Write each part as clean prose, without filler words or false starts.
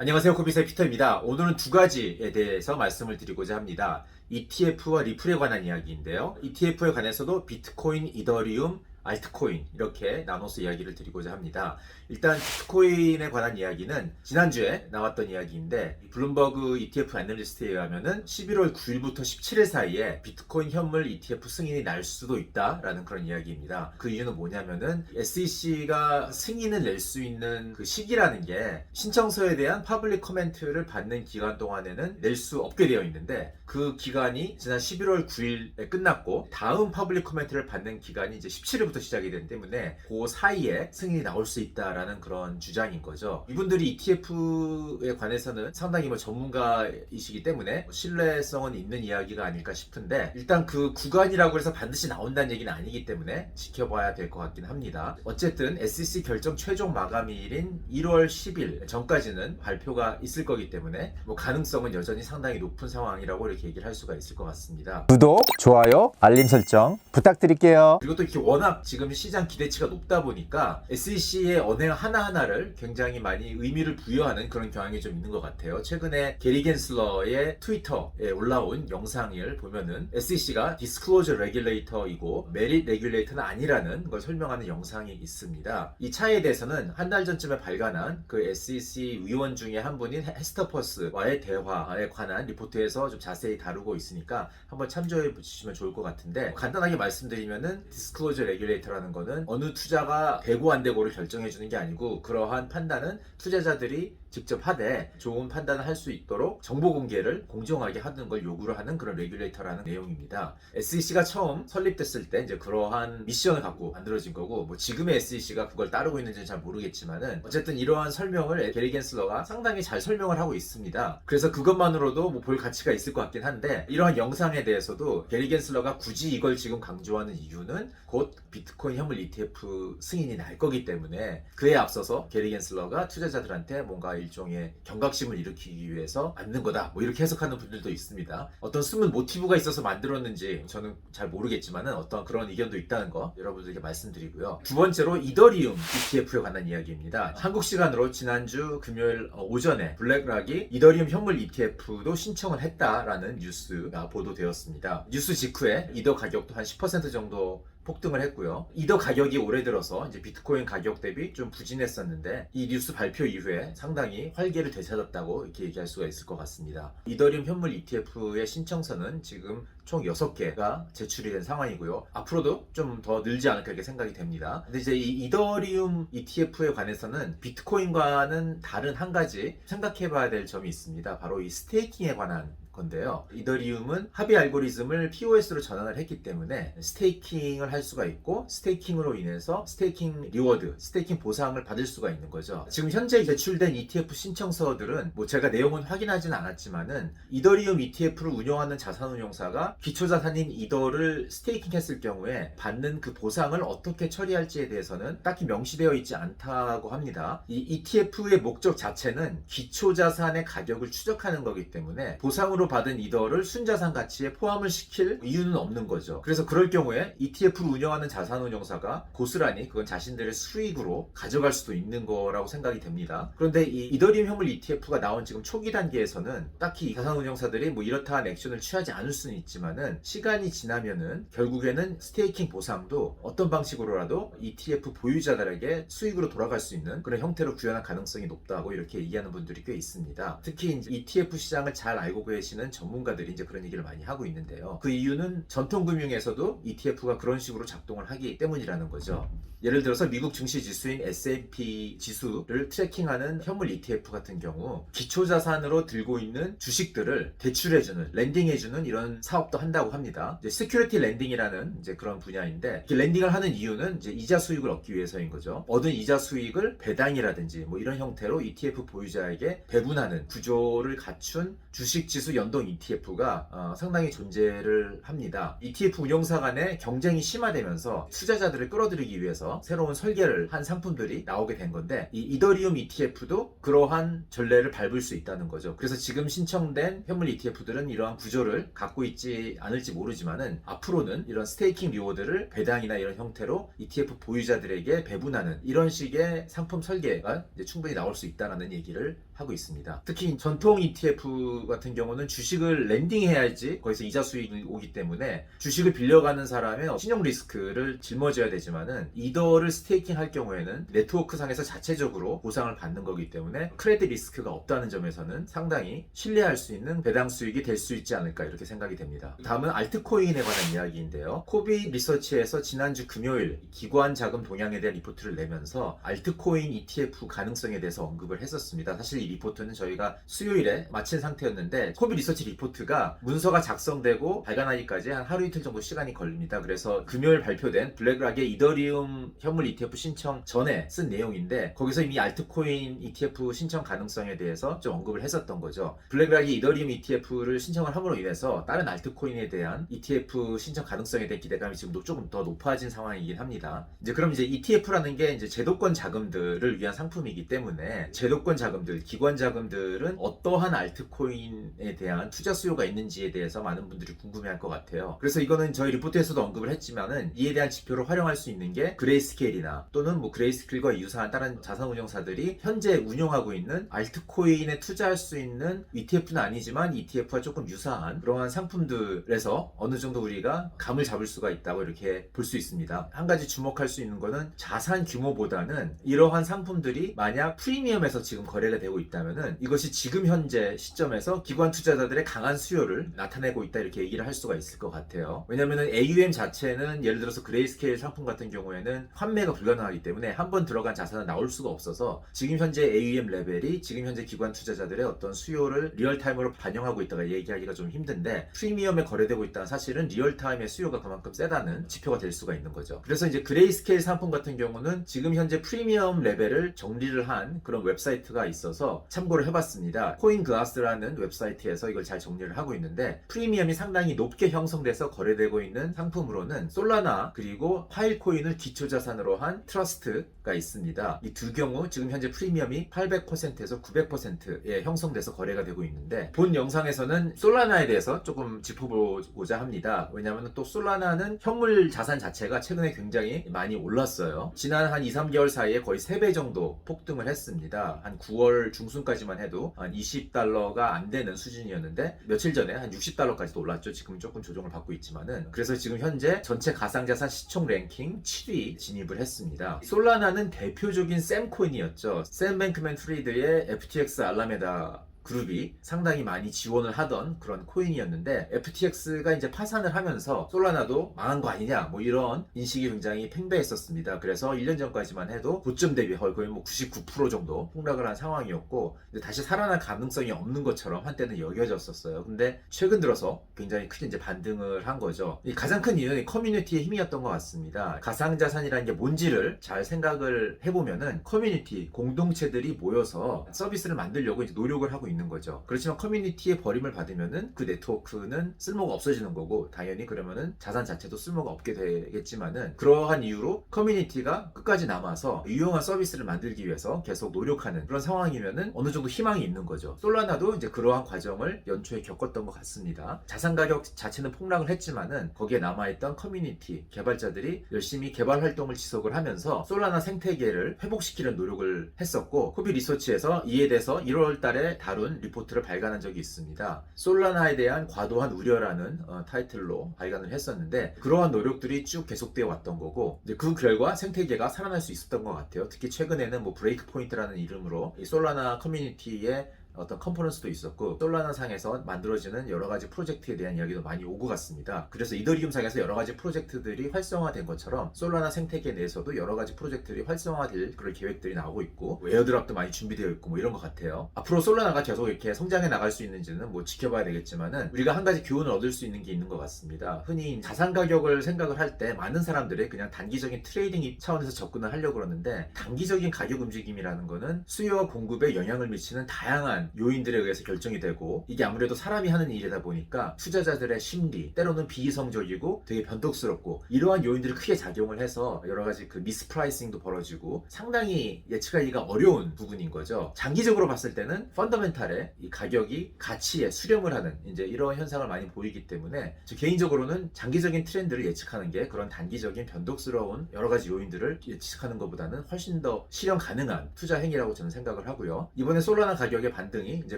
안녕하세요. 코비스의 피터입니다. 오늘은 두 가지에 대해서 말씀을 드리고자 합니다. ETF와 리플에 관한 이야기인데요. ETF에 관해서도 비트코인, 이더리움, 알트코인 이렇게 나눠서 이야기를 드리고자 합니다. 일단 비트코인에 관한 이야기는 지난주에 나왔던 이야기인데 블룸버그 ETF 애널리스트에 의하면은 11월 9일부터 17일 사이에 비트코인 현물 ETF 승인이 날 수도 있다라는 그런 이야기입니다. 그 이유는 뭐냐면은 SEC가 승인을 낼 수 있는 그 시기라는 게 신청서에 대한 퍼블릭 커멘트를 받는 기간 동안에는 낼 수 없게 되어 있는데 그 기간이 지난 11월 9일에 끝났고 다음 퍼블릭 커멘트를 받는 기간이 이제 17일부터 시작이 되기 때문에 그 사이에 승인이 나올 수 있다라는 그런 주장인 거죠. 이분들이 ETF에 관해서는 상당히 전문가이시기 때문에 신뢰성은 있는 이야기가 아닐까 싶은데 일단 그 구간이라고 해서 반드시 나온다는 얘기는 아니기 때문에 지켜봐야 될 것 같긴 합니다. 어쨌든 SEC 결정 최종 마감일인 1월 10일 전까지는 발표가 있을 거기 때문에 가능성은 여전히 상당히 높은 상황이라고 이렇게 얘기를 할 수가 있을 것 같습니다. 구독, 좋아요, 알림 설정 부탁드릴게요. 그리고 또 이렇게 워낙 지금 시장 기대치가 높다 보니까 SEC의 언행 하나하나를 굉장히 많이 의미를 부여하는 그런 경향이 좀 있는 것 같아요. 최근에 게리 겐슬러의 트위터에 올라온 영상을 보면은 SEC가 디스클로저 레귤레이터이고 메릿 레귤레이터는 아니라는 걸 설명하는 영상이 있습니다. 이 차이에 대해서는 한 달 전쯤에 발간한 그 SEC 위원 중에 한 분인 헤스터 퍼스와의 대화에 관한 리포트에서 좀 자세히 다루고 있으니까 한번 참조해 보시면 좋을 것 같은데 간단하게 말씀드리면은 디스클로저 레귤레이터라는 거는 어느 투자가 되고 안 되고를 결정해 주는 게 아니고 그러한 판단은 투자자들이 직접 하되 좋은 판단을 할 수 있도록 정보 공개를 공정하게 하는 걸 요구를 하는 그런 레귤레이터라는 내용입니다. SEC가 처음 설립됐을 때 이제 그러한 미션을 갖고 만들어진 거고 지금의 SEC가 그걸 따르고 있는지는 잘 모르겠지만은 어쨌든 이러한 설명을 게리 겐슬러가 상당히 잘 설명을 하고 있습니다. 그래서 그것만으로도 볼 가치가 있을 것 같긴 한데 이러한 영상에 대해서도 게리 겐슬러가 굳이 이걸 지금 강조하는 이유는 곧 비트코인 현물 ETF 승인이 날 거기 때문에 그에 앞서서 게리 겐슬러가 투자자들한테 뭔가 일종의 경각심을 일으키기 위해서 만든 거다 이렇게 해석하는 분들도 있습니다. 어떤 숨은 모티브가 있어서 만들었는지 저는 잘 모르겠지만은 어떤 그런 의견도 있다는 거 여러분들에게 말씀드리고요. 두 번째로 이더리움 ETF에 관한 이야기입니다. 한국 시간으로 지난주 금요일 오전에 블랙락이 이더리움 현물 ETF도 신청을 했다라는 뉴스가 보도되었습니다. 뉴스 직후에 이더 가격도 한 10% 정도 폭등을 했고요. 이더 가격이 올해 들어서 이제 비트코인 가격 대비 좀 부진했었는데 이 뉴스 발표 이후에 상당히 활기를 되찾았다고 이렇게 얘기할 수가 있을 것 같습니다. 이더리움 현물 ETF의 신청서는 지금 총 6개가 제출이 된 상황이고요. 앞으로도 좀 더 늘지 않을까 이렇게 생각이 됩니다. 근데 이제 이 이더리움 ETF에 관해서는 비트코인과는 다른 한 가지 생각해 봐야 될 점이 있습니다. 바로 이 스테이킹에 관한 건데요. 이더리움은 합의 알고리즘을 POS로 전환을 했기 때문에 스테이킹을 할 수가 있고 스테이킹으로 인해서 스테이킹 리워드, 스테이킹 보상을 받을 수가 있는 거죠. 지금 현재 제출된 ETF 신청서들은 제가 내용은 확인하지는 않았지만은 이더리움 ETF를 운영하는 자산운용사가 기초자산인 이더를 스테이킹했을 경우에 받는 그 보상을 어떻게 처리할지에 대해서는 딱히 명시되어 있지 않다고 합니다. 이 ETF의 목적 자체는 기초자산의 가격을 추적하는 거기 때문에 보상으로 받은 이더를 순자산 가치에 포함을 시킬 이유는 없는 거죠. 그래서 그럴 경우에 ETF를 운영하는 자산운용사가 고스란히 그건 자신들의 수익으로 가져갈 수도 있는 거라고 생각이 됩니다. 그런데 이 이더리움 현물 ETF가 나온 지금 초기 단계에서는 딱히 자산운용사들이 이렇다한 액션을 취하지 않을 수는 있지만은 시간이 지나면은 결국에는 스테이킹 보상도 어떤 방식으로라도 ETF 보유자들에게 수익으로 돌아갈 수 있는 그런 형태로 구현할 가능성이 높다고 이렇게 얘기하는 분들이 꽤 있습니다. 특히 이제 ETF 시장을 잘 알고 계시는 전문가들이 이제 그런 얘기를 많이 하고 있는데요. 그 이유는 전통금융에서도 ETF가 그런 식으로 작동을 하기 때문이라는 거죠. 예를 들어서 미국 증시 지수인 S&P 지수를 트래킹하는 현물 ETF 같은 경우 기초자산으로 들고 있는 주식들을 대출해주는, 랜딩해주는 이런 사업도 한다고 합니다. 이제 시큐리티 랜딩이라는 이제 그런 분야인데 랜딩을 하는 이유는 이제 이자 수익을 얻기 위해서인 거죠. 얻은 이자 수익을 배당이라든지 이런 형태로 ETF 보유자에게 배분하는 구조를 갖춘 주식 지수 연동 ETF가 상당히 존재를 합니다. ETF 운용사 간의 경쟁이 심화되면서 투자자들을 끌어들이기 위해서 새로운 설계를 한 상품들이 나오게 된 건데 이 이더리움 ETF도 그러한 전례를 밟을 수 있다는 거죠. 그래서 지금 신청된 현물 ETF들은 이러한 구조를 갖고 있지 않을지 모르지만은 앞으로는 이런 스테이킹 리워드를 배당이나 이런 형태로 ETF 보유자들에게 배분하는 이런 식의 상품 설계가 이제 충분히 나올 수 있다는 얘기를 하고 있습니다. 특히 전통 ETF 같은 경우는 주식을 랜딩해야지 거기서 이자 수익이 오기 때문에 주식을 빌려가는 사람의 신용 리스크를 짊어져야 되지만은 이더를 스테이킹 할 경우에는 네트워크 상에서 자체적으로 보상을 받는 거기 때문에 크레딧 리스크가 없다는 점에서는 상당히 신뢰할 수 있는 배당 수익이 될 수 있지 않을까 이렇게 생각이 됩니다. 다음은 알트코인에 관한 이야기인데요. 코비 리서치에서 지난주 금요일 기관 자금 동향에 대한 리포트를 내면서 알트코인 ETF 가능성에 대해서 언급을 했었습니다. 사실 이 리포트는 저희가 수요일에 마친 상태였는데 코비 리서치 리포트가 문서가 작성되고 발간하기까지 한 하루 이틀 정도 시간이 걸립니다. 그래서 금요일 발표된 블랙락의 이더리움 현물 ETF 신청 전에 쓴 내용인데 거기서 이미 알트코인 ETF 신청 가능성에 대해서 좀 언급을 했었던 거죠. 블랙락이 이더리움 ETF를 신청을 함으로 인해서 다른 알트코인에 대한 ETF 신청 가능성에 대한 기대감이 지금 조금 더 높아진 상황이긴 합니다. 그럼 ETF라는 게 제도권 자금들을 위한 상품이기 때문에 제도권 자금들, 기관 자금들은 어떠한 알트코인에 대한 투자 수요가 있는지에 대해서 많은 분들이 궁금해할 것 같아요. 그래서 이거는 저희 리포트에서도 언급을 했지만은 이에 대한 지표를 활용할 수 있는 게 그레이스케일이나 또는 그레이스케일과 유사한 다른 자산운용사들이 현재 운용하고 있는 알트코인에 투자할 수 있는 ETF는 아니지만 ETF와 조금 유사한 그러한 상품들에서 어느 정도 우리가 감을 잡을 수가 있다고 이렇게 볼 수 있습니다. 한 가지 주목할 수 있는 거는 자산 규모보다는 이러한 상품들이 만약 프리미엄에서 지금 거래가 되고 있다면은 이것이 지금 현재 시점에서 기관 투자자들의 강한 수요를 나타내고 있다 이렇게 얘기를 할 수가 있을 것 같아요. 왜냐면은 AUM 자체는 예를 들어서 그레이스케일 상품 같은 경우에는 환매가 불가능하기 때문에 한 번 들어간 자산은 나올 수가 없어서 지금 현재 AUM 레벨이 지금 현재 기관 투자자들의 어떤 수요를 리얼타임으로 반영하고 있다가 얘기하기가 좀 힘든데 프리미엄에 거래되고 있다는 사실은 리얼타임의 수요가 그만큼 세다는 지표가 될 수가 있는 거죠. 그래서 그레이스케일 상품 같은 경우는 지금 현재 프리미엄 레벨을 정리를 한 그런 웹사이트가 있어서 참고를 해봤습니다. 코인글라스라는 웹사이트에서 이걸 잘 정리를 하고 있는데 프리미엄이 상당히 높게 형성돼서 거래되고 있는 상품으로는 솔라나 그리고 파일코인을 기초자산으로 한 트러스트가 있습니다. 이 두 경우 지금 현재 프리미엄이 800%에서 900%에 형성돼서 거래가 되고 있는데 본 영상에서는 솔라나에 대해서 조금 짚어보고자 합니다. 왜냐하면 또 솔라나는 현물 자산 자체가 최근에 굉장히 많이 올랐어요. 지난 한 2, 3개월 사이에 거의 3배 정도 폭등을 했습니다. 한 9월 중순까지만 해도 한 $20가 안 되는 수준이었는데 며칠 전에 한 $60까지도 올랐죠. 지금 조금 조정을 받고 있지만은 그래서 지금 현재 전체 가상자산 시총 랭킹 7위 진입을 했습니다. 솔라나는 대표적인 샘코인이었죠. 샘 뱅크맨 프리드의 FTX 알라메다 그룹이 상당히 많이 지원을 하던 그런 코인이었는데 FTX가 이제 파산을 하면서 솔라나도 망한 거 아니냐 뭐 이런 인식이 굉장히 팽배했었습니다. 그래서 1년 전까지만 해도 고점 대비 거의 99% 정도 폭락을 한 상황이었고 다시 살아날 가능성이 없는 것처럼 한때는 여겨졌었어요. 근데 최근 들어서 굉장히 크게 이제 반등을 한 거죠. 이 가장 큰 이유는 커뮤니티의 힘이었던 것 같습니다. 가상자산이라는 게 뭔지를 잘 생각을 해보면은 커뮤니티, 공동체들이 모여서 서비스를 만들려고 이제 노력을 하고 있는 거죠. 그렇지만 커뮤니티의 버림을 받으면은 그 네트워크는 쓸모가 없어지는 거고 당연히 그러면은 자산 자체도 쓸모가 없게 되겠지만은 그러한 이유로 커뮤니티가 끝까지 남아서 유용한 서비스를 만들기 위해서 계속 노력하는 그런 상황이면은 어느 정도 희망이 있는 거죠. 솔라나도 이제 그러한 과정을 연초에 겪었던 것 같습니다. 자산 가격 자체는 폭락을 했지만은 거기에 남아있던 커뮤니티 개발자들이 열심히 개발 활동을 지속을 하면서 솔라나 생태계를 회복시키는 노력을 했었고 코비 리서치에서 이에 대해서 1월 달에 다룬 리포트를 발간한 적이 있습니다. 솔라나에 대한 과도한 우려라는 타이틀로 발간을 했었는데 그러한 노력들이 쭉 계속되어 왔던 거고 이제 그 결과 생태계가 살아날 수 있었던 것 같아요. 특히 최근에는 브레이크 포인트라는 이름으로 이 솔라나 커뮤니티의 어떤 컨퍼런스도 있었고 솔라나 상에서 만들어지는 여러 가지 프로젝트에 대한 이야기도 많이 오고 갔습니다. 그래서 이더리움 상에서 여러 가지 프로젝트들이 활성화된 것처럼 솔라나 생태계 내에서도 여러 가지 프로젝트들이 활성화될 그런 계획들이 나오고 있고 에어드랍도 많이 준비되어 있고 뭐 이런 것 같아요. 앞으로 솔라나가 계속 이렇게 성장해 나갈 수 있는지는 뭐 지켜봐야 되겠지만은 우리가 한 가지 교훈을 얻을 수 있는 게 있는 것 같습니다. 흔히 자산 가격을 생각을 할 때 많은 사람들이 그냥 단기적인 트레이딩 차원에서 접근을 하려고 그러는데 단기적인 가격 움직임이라는 거는 수요와 공급에 영향을 미치는 다양한 다양한 요인들에 의해서 결정이 되고 이게 아무래도 사람이 하는 일이다 보니까 투자자들의 심리, 때로는 비이성적이고 되게 변덕스럽고 이러한 요인들이 크게 작용을 해서 여러 가지 그 미스프라이싱도 벌어지고 상당히 예측하기가 어려운 부분인 거죠. 장기적으로 봤을 때는 펀더멘탈에 이 가격이 가치에 수렴을 하는 이제 이런 현상을 많이 보이기 때문에 저 개인적으로는 장기적인 트렌드를 예측하는 게 그런 단기적인 변덕스러운 여러 가지 요인들을 예측하는 것보다는 훨씬 더 실현 가능한 투자 행위라고 저는 생각을 하고요. 이번에 솔라나 가격의 반등이 이제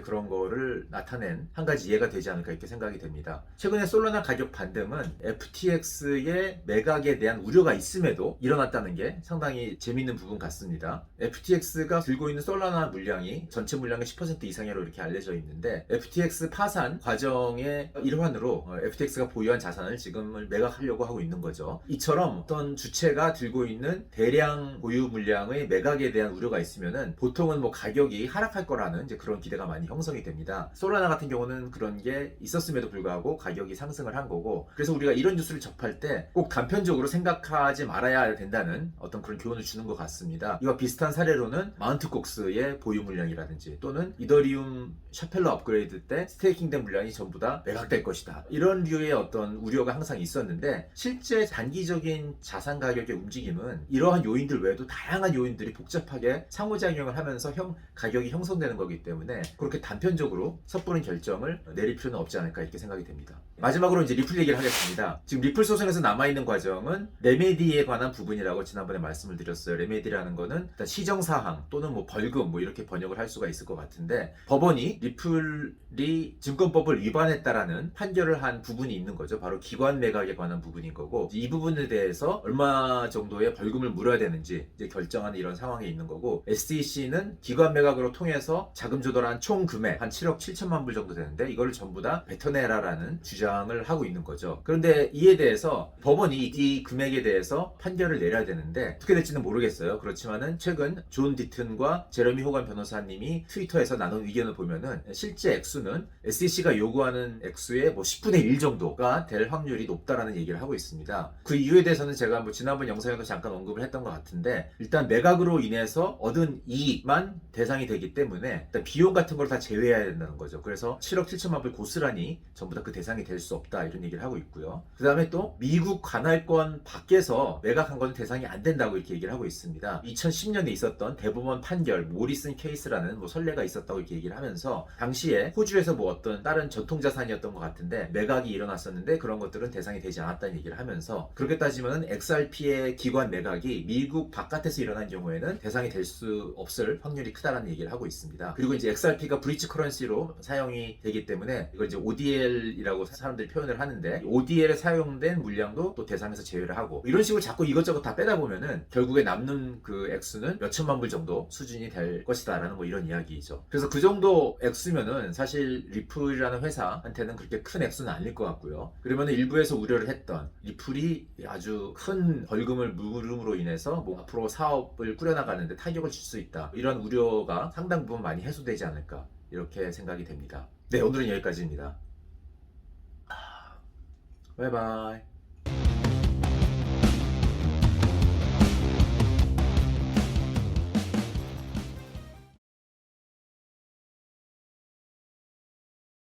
그런 거를 나타낸 한 가지 예가 되지 않을까 이렇게 생각이 됩니다. 최근에 솔라나 가격 반등은 FTX의 매각에 대한 우려가 있음에도 일어났다는 게 상당히 재밌는 부분 같습니다. FTX가 들고 있는 솔라나 물량이 전체 물량의 10% 이상으로 이렇게 알려져 있는데 FTX 파산 과정의 일환으로 FTX가 보유한 자산을 지금을 매각하려고 하고 있는 거죠. 이처럼 어떤 주체가 들고 있는 대량 보유 물량의 매각에 대한 우려가 있으면은 보통은 뭐 가격이 하락할 거라는 이제 그런 기대가 많이 형성이 됩니다. 솔라나 같은 경우는 그런 게 있었음에도 불구하고 가격이 상승을 한 거고, 그래서 우리가 이런 뉴스를 접할 때 꼭 단편적으로 생각하지 말아야 된다는 어떤 그런 교훈을 주는 것 같습니다. 이와 비슷한 사례로는 마운트 곡스의 보유 물량이라든지 또는 이더리움 샤펠러 업그레이드 때 스테이킹된 물량이 전부 다 매각될 것이다, 이런 류의 어떤 우려가 항상 있었는데 실제 단기적인 자산 가격의 움직임은 이러한 요인들 외에도 다양한 요인들이 복잡하게 상호작용을 하면서 가격이 형성되는 거기 때문에 그렇게 단편적으로 섣부른 결정을 내릴 필요는 없지 않을까 이렇게 생각이 됩니다. 마지막으로 이제 리플 얘기를 하겠습니다. 지금 리플 소송에서 남아있는 과정은 레메디에 관한 부분이라고 지난번에 말씀을 드렸어요. 레메디라는 거는 일단 시정사항 또는 뭐 벌금 뭐 이렇게 번역을 할 수가 있을 것 같은데, 법원이 리플이 증권법을 위반했다라는 판결을 한 부분이 있는 거죠. 바로 기관 매각에 관한 부분인 거고, 이 부분에 대해서 얼마 정도의 벌금을 물어야 되는지 이제 결정하는 이런 상황에 있는 거고, SEC는 기관 매각으로 통해서 자금 조달한 총 금액 한 7억 7천만 불 정도 되는데 이거를 전부 다 뱉어내라라는 주장을 하고 있는 거죠. 그런데 이에 대해서 법원이 이 금액에 대해서 판결을 내려야 되는데 어떻게 될지는 모르겠어요. 그렇지만은 최근 존 디튼과 제러미 호간 변호사님이 트위터에서 나눈 의견을 보면은 실제 액수는 SEC가 요구하는 액수의 뭐 10분의 1 정도가 될 확률이 높다라는 얘기를 하고 있습니다. 그 이유에 대해서는 제가 뭐 지난번 영상에도 잠깐 언급을 했던 것 같은데, 일단 매각으로 인해서 얻은 이익만 대상이 되기 때문에 일단 비용 같은 걸 다 제외해야 된다는 거죠. 그래서 7억 7천만 불 고스란히 전부 다 그 대상이 될 수 없다, 이런 얘기를 하고 있고요. 그 다음에 또 미국 관할권 밖에서 매각한 건 대상이 안 된다고 이렇게 얘기를 하고 있습니다. 2010년에 있었던 대법원 판결 모리슨 케이스라는 뭐 선례가 있었다고 이렇게 얘기를 하면서, 당시에 호주에서 뭐 어떤 다른 전통자산이었던 것 같은데 매각이 일어났었는데 그런 것들은 대상이 되지 않았다는 얘기를 하면서, 그렇게 따지면 XRP의 기관 매각이 미국 바깥에서 일어난 경우에는 대상이 될 수 없을 확률이 크다라는 얘기를 하고 있습니다. 그리고 이제 XRP가 브리지 커런시로 사용이 되기 때문에 이걸 이제 ODL이라고 사람들이 표현을 하는데, ODL에 사용된 물량도 또 대상에서 제외를 하고, 이런 식으로 자꾸 이것저것 다 빼다 보면은 결국에 남는 그 액수는 몇 천만 불 정도 수준이 될 것이다 라는 뭐 이런 이야기이죠. 그래서 그 정도 액수면은 사실 리플이라는 회사한테는 그렇게 큰 액수는 아닐 것 같고요. 그러면 일부에서 우려를 했던 리플이 아주 큰 벌금을 물음으로 인해서 뭐 앞으로 사업을 꾸려나가는데 타격을 줄 수 있다, 이런 우려가 상당 부분 많이 해소되지 않을까 이렇게 생각이 됩니다. 네, 오늘은 여기까지입니다. 바이바이.